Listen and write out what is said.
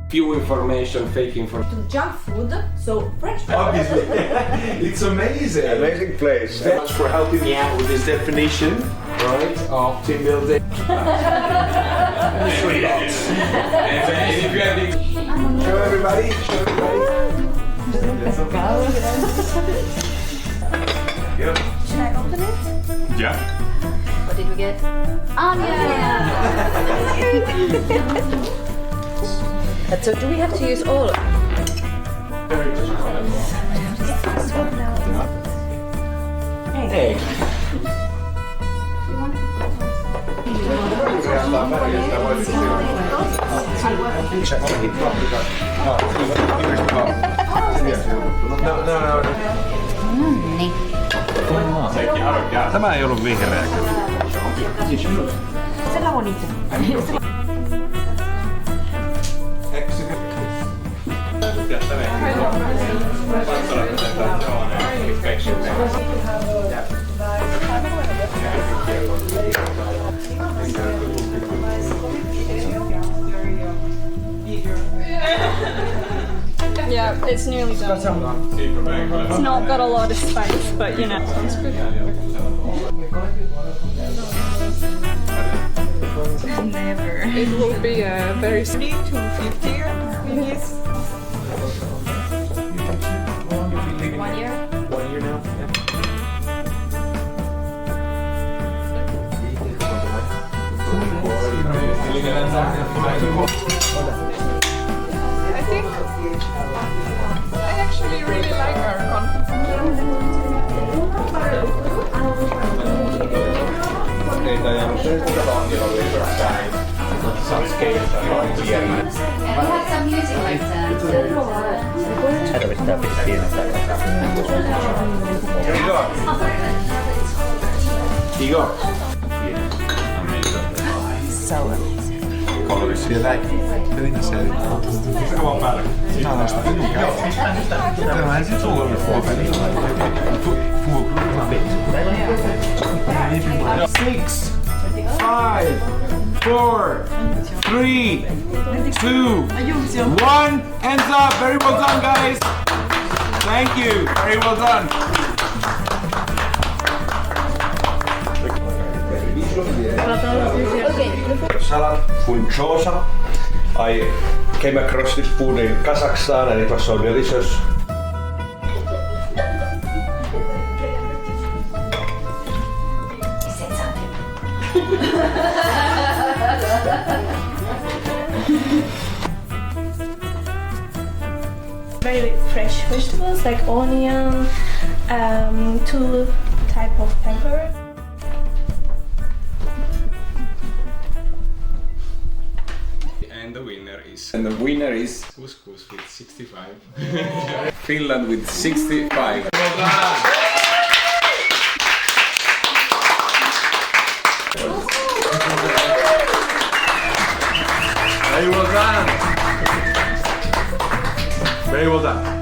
few information, fake information. To junk food, so French food. Obviously, it's amazing. Amazing place. Thank you much for helping me out with this definition, right, of team building. Show everybody. Show everybody. Should I open it? Yeah. What did we get? So do we have to use all? Hey. Tämä ei ollut vihreä. Se la bonita. Yeah, it's nearly done. It's not got a lot of spice, but you know, sounds good. Never. It will be a very steep to 50 years. 1 year? 1 year now. I think I actually really like our conference. And we have some music like that. Igor. So Kolorisia väikköinä se. Come back. Tämähän sit sulla on Six, 5, 4, 3, 2, 1. Hands up. Very well done, guys. Thank you. Very well done. Salad funchosa. I came across this food in Kazakhstan and it was so delicious. Very fresh vegetables like onion, 2 type of pepper. And the winner is couscous with 65. Finland with 65. Very well done. Very well done.